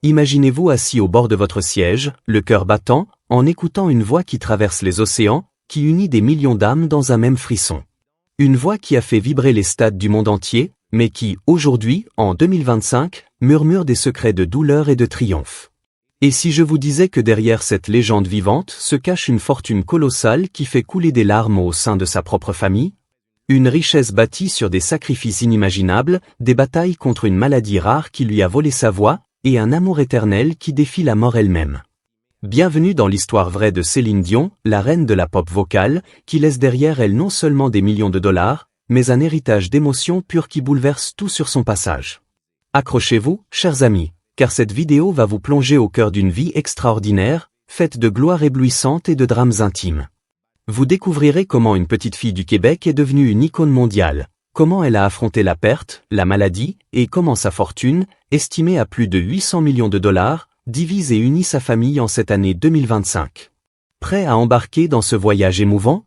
Imaginez-vous assis au bord de votre siège, le cœur battant, en écoutant une voix qui traverse les océans, qui unit des millions d'âmes dans un même frisson. Une voix qui a fait vibrer les stades du monde entier, mais qui, aujourd'hui, en 2025, murmure des secrets de douleur et de triomphe. Et si je vous disais que derrière cette légende vivante se cache une fortune colossale qui fait couler des larmes au sein de sa propre famille? Une richesse bâtie sur des sacrifices inimaginables, des batailles contre une maladie rare qui lui a volé sa voix, et un amour éternel qui défie la mort elle-même. Bienvenue dans l'histoire vraie de Céline Dion, la reine de la pop vocale, qui laisse derrière elle non seulement des millions de dollars, mais un héritage d'émotions pures qui bouleverse tout sur son passage. Accrochez-vous, chers amis, car cette vidéo va vous plonger au cœur d'une vie extraordinaire, faite de gloire éblouissante et de drames intimes. Vous découvrirez comment une petite fille du Québec est devenue une icône mondiale, comment elle a affronté la perte, la maladie, et comment sa fortune, estimée à plus de 800 millions de dollars, divise et unit sa famille en cette année 2025. Prêt à embarquer dans ce voyage émouvant?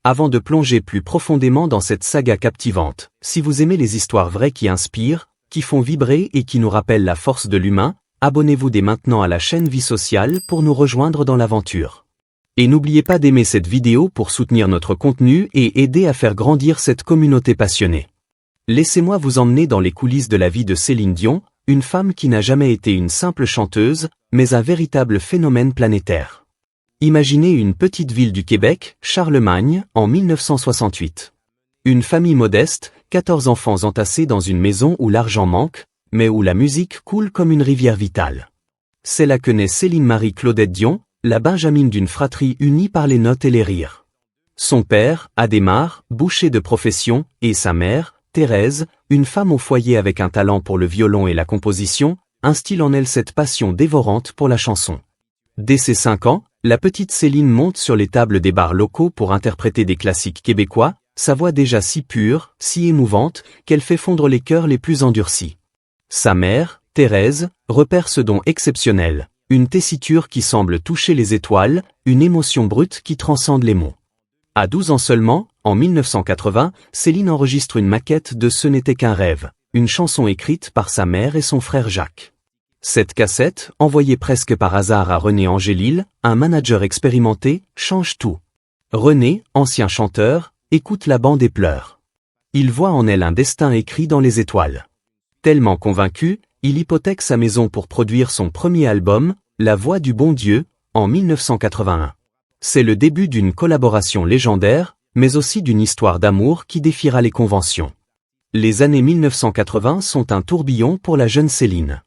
Avant de plonger plus profondément dans cette saga captivante, si vous aimez les histoires vraies qui inspirent, qui font vibrer et qui nous rappellent la force de l'humain, abonnez-vous dès maintenant à la chaîne Vie Sociale pour nous rejoindre dans l'aventure. Et n'oubliez pas d'aimer cette vidéo pour soutenir notre contenu et aider à faire grandir cette communauté passionnée. Laissez-moi vous emmener dans les coulisses de la vie de Céline Dion, une femme qui n'a jamais été une simple chanteuse, mais un véritable phénomène planétaire. Imaginez une petite ville du Québec, Charlemagne, en 1968. Une famille modeste, 14 enfants entassés dans une maison où l'argent manque, mais où la musique coule comme une rivière vitale. C'est là que naît Céline Marie Claudette Dion, la benjamine d'une fratrie unie par les notes et les rires. Son père, Adhémar, boucher de profession, et sa mère, Thérèse, une femme au foyer avec un talent pour le violon et la composition, instillent en elle cette passion dévorante pour la chanson. Dès ses 5 ans, la petite Céline monte sur les tables des bars locaux pour interpréter des classiques québécois, sa voix déjà si pure, si émouvante, qu'elle fait fondre les cœurs les plus endurcis. Sa mère, Thérèse, repère ce don exceptionnel, une tessiture qui semble toucher les étoiles, une émotion brute qui transcende les mots. À 12 ans seulement, en 1980, Céline enregistre une maquette de Ce n'était qu'un rêve, une chanson écrite par sa mère et son frère Jacques. Cette cassette, envoyée presque par hasard à René Angélil, un manager expérimenté, change tout. René, ancien chanteur, écoute la bande et pleure. Il voit en elle un destin écrit dans les étoiles. Tellement convaincu, il hypothèque sa maison pour produire son premier album, La Voix du Bon Dieu, en 1981. C'est le début d'une collaboration légendaire, mais aussi d'une histoire d'amour qui défiera les conventions. Les années 1980 sont un tourbillon pour la jeune Céline.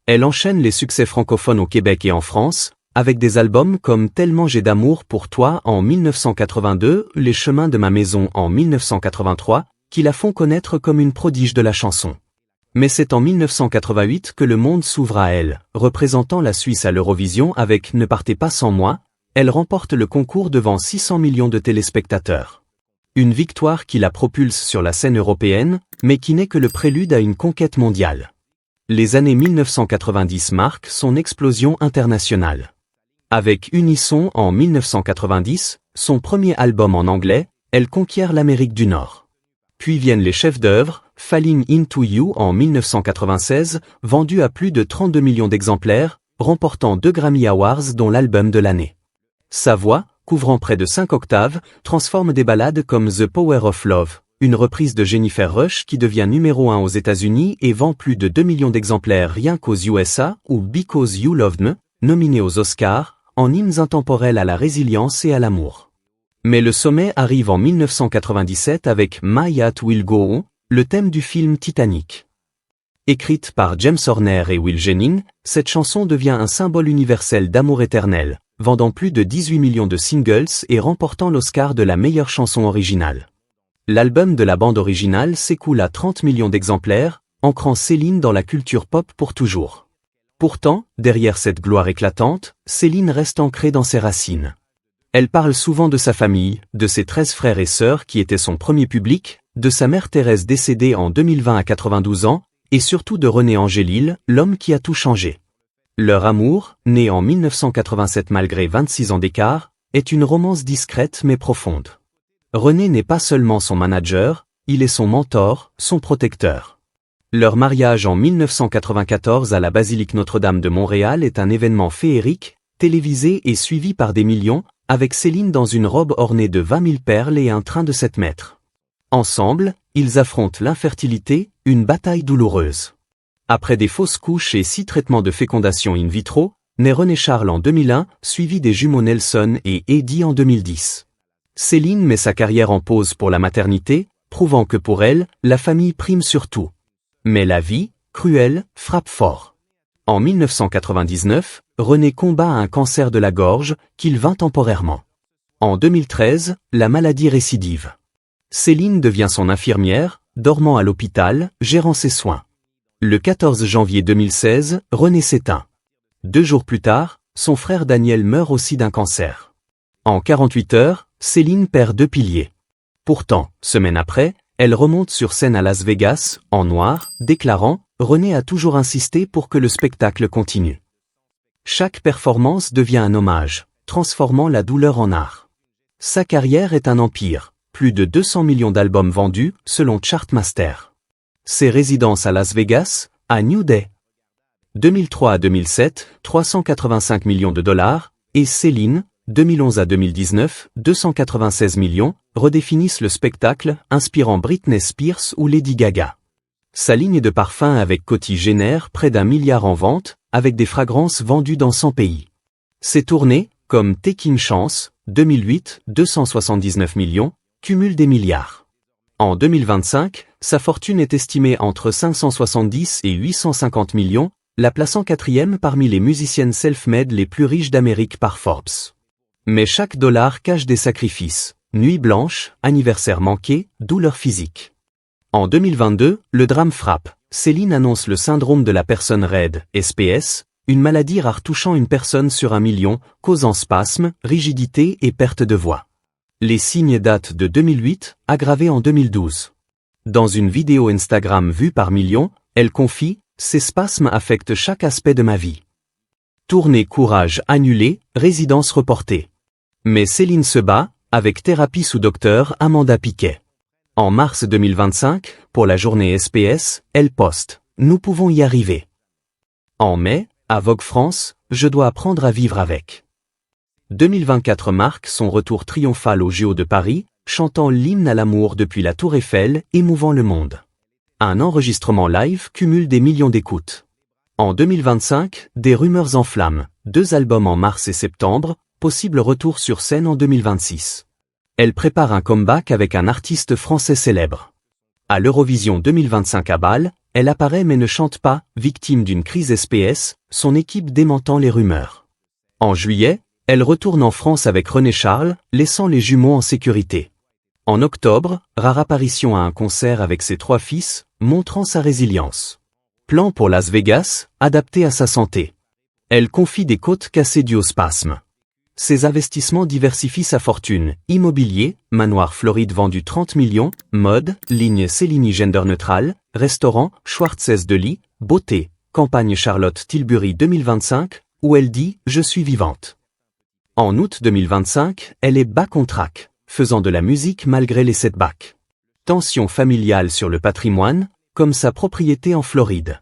Elle enchaîne les succès francophones au Québec et en France, avec des albums comme Tellement j'ai d'amour pour toi en 1982, Les chemins de ma maison en 1983, qui la font connaître comme une prodige de la chanson. Mais c'est en 1988 que le monde s'ouvre à elle, représentant la Suisse à l'Eurovision avec Ne partez pas sans moi, elle remporte le concours devant 600 millions de téléspectateurs. Une victoire qui la propulse sur la scène européenne, mais qui n'est que le prélude à une conquête mondiale. Les années 1990 marquent son explosion internationale. Avec Unisson en 1990, son premier album en anglais, elle conquiert l'Amérique du Nord. Puis viennent les chefs-d'œuvre, Falling Into You en 1996, vendu à plus de 32 millions d'exemplaires, remportant 2 Grammy Awards dont l'album de l'année. Sa voix, couvrant près de 5 octaves, transforme des ballades comme The Power of Love, une reprise de Jennifer Rush qui devient numéro 1 aux États-Unis et vend plus de 2 millions d'exemplaires rien qu'aux USA, ou Because You Loved Me, nominé aux Oscars, en hymnes intemporels à la résilience et à l'amour. Mais le sommet arrive en 1997 avec My Heart Will Go On, le thème du film Titanic. Écrite par James Horner et Will Jennings, cette chanson devient un symbole universel d'amour éternel, vendant plus de 18 millions de singles et remportant l'Oscar de la meilleure chanson originale. L'album de la bande originale s'écoule à 30 millions d'exemplaires, ancrant Céline dans la culture pop pour toujours. Pourtant, derrière cette gloire éclatante, Céline reste ancrée dans ses racines. Elle parle souvent de sa famille, de ses 13 frères et sœurs qui étaient son premier public, de sa mère Thérèse décédée en 2020 à 92 ans, et surtout de René Angélil, l'homme qui a tout changé. Leur amour, né en 1987 malgré 26 ans d'écart, est une romance discrète mais profonde. René n'est pas seulement son manager, il est son mentor, son protecteur. Leur mariage en 1994 à la basilique Notre-Dame de Montréal est un événement féerique, télévisé et suivi par des millions, avec Céline dans une robe ornée de 20 000 perles et un train de 7 mètres. Ensemble, ils affrontent l'infertilité, une bataille douloureuse. Après des fausses couches et 6 traitements de fécondation in vitro, naît René Charles en 2001, suivi des jumeaux Nelson et Eddie en 2010. Céline met sa carrière en pause pour la maternité, prouvant que pour elle, la famille prime sur tout. Mais la vie, cruelle, frappe fort. En 1999, René combat un cancer de la gorge, qu'il vainc temporairement. En 2013, la maladie récidive. Céline devient son infirmière, dormant à l'hôpital, gérant ses soins. Le 14 janvier 2016, René s'éteint. 2 jours plus tard, son frère Daniel meurt aussi d'un cancer. En 48 heures, Céline perd 2 piliers. Pourtant, semaine après, elle remonte sur scène à Las Vegas, en noir, déclarant « René a toujours insisté pour que le spectacle continue ». Chaque performance devient un hommage, transformant la douleur en art. Sa carrière est un empire, plus de 200 millions d'albums vendus, selon Chartmaster. Ses résidences à Las Vegas, à New Day. 2003 à 2007, 385 millions de dollars, et Céline, 2011 à 2019, 296 millions, redéfinissent le spectacle, inspirant Britney Spears ou Lady Gaga. Sa ligne de parfums avec Coty génère près d'1 milliard en vente, avec des fragrances vendues dans 100 pays. Ses tournées, comme Taking Chance, 2008, 279 millions, cumulent des milliards. En 2025, sa fortune est estimée entre 570 et 850 millions, la plaçant 4e parmi les musiciennes self-made les plus riches d'Amérique par Forbes. Mais chaque dollar cache des sacrifices, nuit blanche, anniversaire manqué, douleur physique. En 2022, le drame frappe. Céline annonce le syndrome de la personne raide, SPS, une maladie rare touchant une personne sur 1 million, causant spasmes, rigidité et perte de voix. Les signes datent de 2008, aggravés en 2012. Dans une vidéo Instagram vue par millions, elle confie « Ces spasmes affectent chaque aspect de ma vie. » Tournée Courage annulée, résidence reportée. Mais Céline se bat, avec thérapie sous docteur Amanda Piquet. En mars 2025, pour la journée SPS, elle poste « Nous pouvons y arriver ». En mai, à Vogue France, je dois apprendre à vivre avec. 2024 marque son retour triomphal aux JO de Paris, chantant l'hymne à l'amour depuis la Tour Eiffel, émouvant le monde. Un enregistrement live cumule des millions d'écoutes. En 2025, des rumeurs enflamment, 2 albums en mars et septembre, possible retour sur scène en 2026. Elle prépare un comeback avec un artiste français célèbre. À l'Eurovision 2025 à Bâle, elle apparaît mais ne chante pas, victime d'une crise SPS, son équipe démentant les rumeurs. En juillet, elle retourne en France avec René Charles, laissant les jumeaux en sécurité. En octobre, rare apparition à un concert avec ses 3 fils, montrant sa résilience. Plan pour Las Vegas, adapté à sa santé. Elle confie des côtes cassées dues au spasme. Ses investissements diversifient sa fortune, immobilier, manoir Floride vendu 30 millions, mode, ligne Céline gender neutral, restaurant, Schwartzes de lit, beauté, campagne Charlotte Tilbury 2025, où elle dit « Je suis vivante ». En août 2025, elle est back on track, faisant de la musique malgré les setbacks. Tension familiale sur le patrimoine, comme sa propriété en Floride.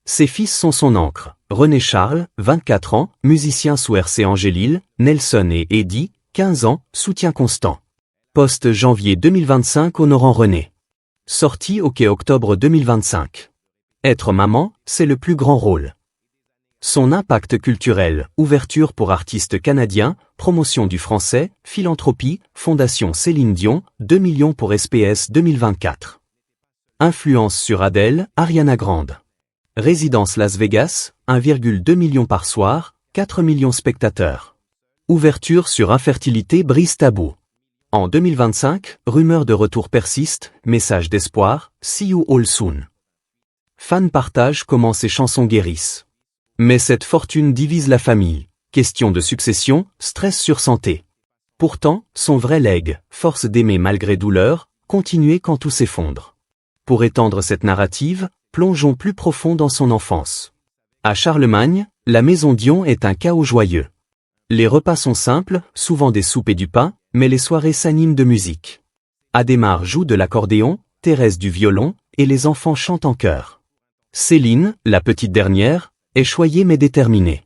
Ses fils sont son encre. René Charles, 24 ans, musicien sous RC Angélil, Nelson et Eddie, 15 ans, soutien constant. Post janvier 2025 honorant René. Sortie OK octobre 2025. Être maman, c'est le plus grand rôle. Son impact culturel, ouverture pour artistes canadiens, promotion du français, philanthropie, Fondation Céline Dion, 2 millions pour SPS 2024. Influence sur Adele, Ariana Grande. Résidence Las Vegas, 1,2 million par soir, 4 millions spectateurs. Ouverture sur infertilité brise tabou. En 2025, rumeurs de retour persistent, message d'espoir, see you all soon. Fans partagent comment ses chansons guérissent. Mais cette fortune divise la famille. Question de succession, stress sur santé. Pourtant, son vrai legs, force d'aimer malgré douleur, continuer quand tout s'effondre. Pour étendre cette narrative, plongeons plus profond dans son enfance. À Charlemagne, la maison Dion est un chaos joyeux. Les repas sont simples, souvent des soupes et du pain, mais les soirées s'animent de musique. Adhémar joue de l'accordéon, Thérèse du violon, et les enfants chantent en chœur. Céline, la petite dernière, est choyée mais déterminée.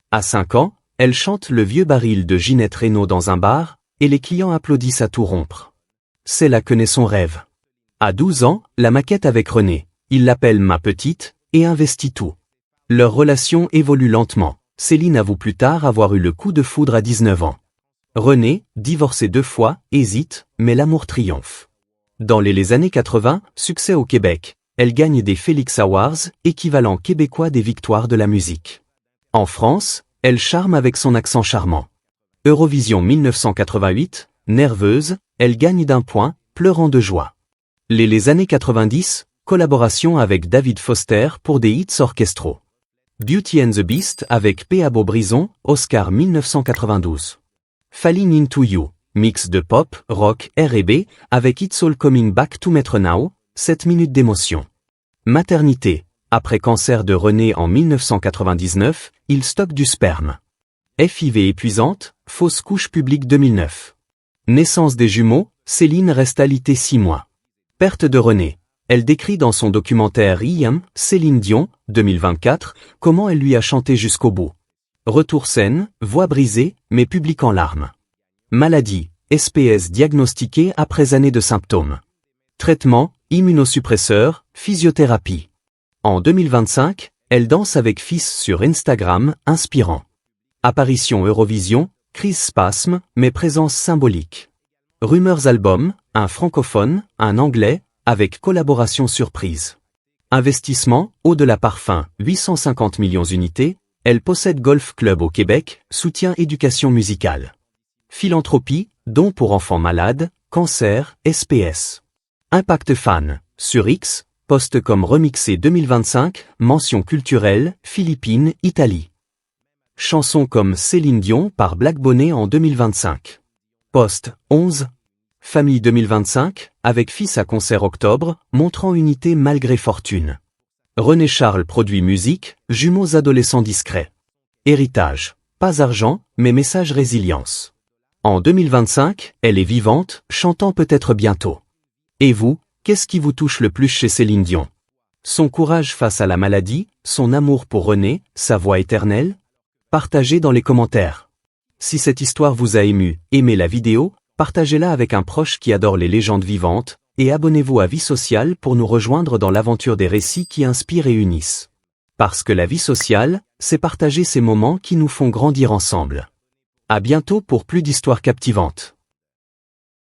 À 5 ans, elle chante Le vieux baril de Ginette Renaud dans un bar, et les clients applaudissent à tout rompre. C'est là que naît son rêve. À 12 ans, la maquette avec René, il l'appelle ma petite, et investit tout. Leur relation évolue lentement. Céline avoue plus tard avoir eu le coup de foudre à 19 ans. René, divorcé 2 fois, hésite, mais l'amour triomphe. Dans les années 80, succès au Québec, elle gagne des Félix Awards, équivalent québécois des victoires de la musique. En France, elle charme avec son accent charmant. Eurovision 1988, nerveuse, elle gagne d'1 point, pleurant de joie. Les années 90, collaboration avec David Foster pour des hits orchestraux. Beauty and the Beast avec P.A. Brison, Oscar 1992. Falling Into You, mix de pop, rock, R&B, avec It's All Coming Back to Metro Now, 7 minutes d'émotion. Maternité, après cancer de René en 1999, il stocke du sperme. FIV épuisante, fausse couche publique 2009. Naissance des jumeaux, Céline reste alitée 6 mois. Perte de René. Elle décrit dans son documentaire I.M. Céline Dion, 2024, comment elle lui a chanté jusqu'au bout. Retour scène, voix brisée, mais public en larmes. Maladie, SPS diagnostiquée après années de symptômes. Traitement, immunosuppresseur, physiothérapie. En 2025, elle danse avec Fils sur Instagram, inspirant. Apparition Eurovision, crise spasme, mais présence symbolique. Rumeurs album, un francophone, un anglais, avec collaboration surprise. Investissement, Au-delà Parfum, 850 millions unités, elle possède Golf Club au Québec, soutien éducation musicale. Philanthropie, dons pour enfants malades, cancer, SPS. Impact fan, sur X, post comme remixé 2025, mention culturelle, Philippines, Italie. Chansons comme Céline Dion par Black Bonnet en 2025. Post, 11. Famille 2025, avec Fils à concert octobre, montrant unité malgré fortune. René Charles produit musique, jumeaux adolescents discrets. Héritage, pas argent, mais message résilience. En 2025, elle est vivante, chantant peut-être bientôt. Et vous, qu'est-ce qui vous touche le plus chez Céline Dion? Son courage face à la maladie, son amour pour René, sa voix éternelle? Partagez dans les commentaires. Si cette histoire vous a ému, aimez la vidéo, partagez-la avec un proche qui adore les légendes vivantes, et abonnez-vous à Vie Sociale pour nous rejoindre dans l'aventure des récits qui inspirent et unissent. Parce que la vie sociale, c'est partager ces moments qui nous font grandir ensemble. À bientôt pour plus d'histoires captivantes.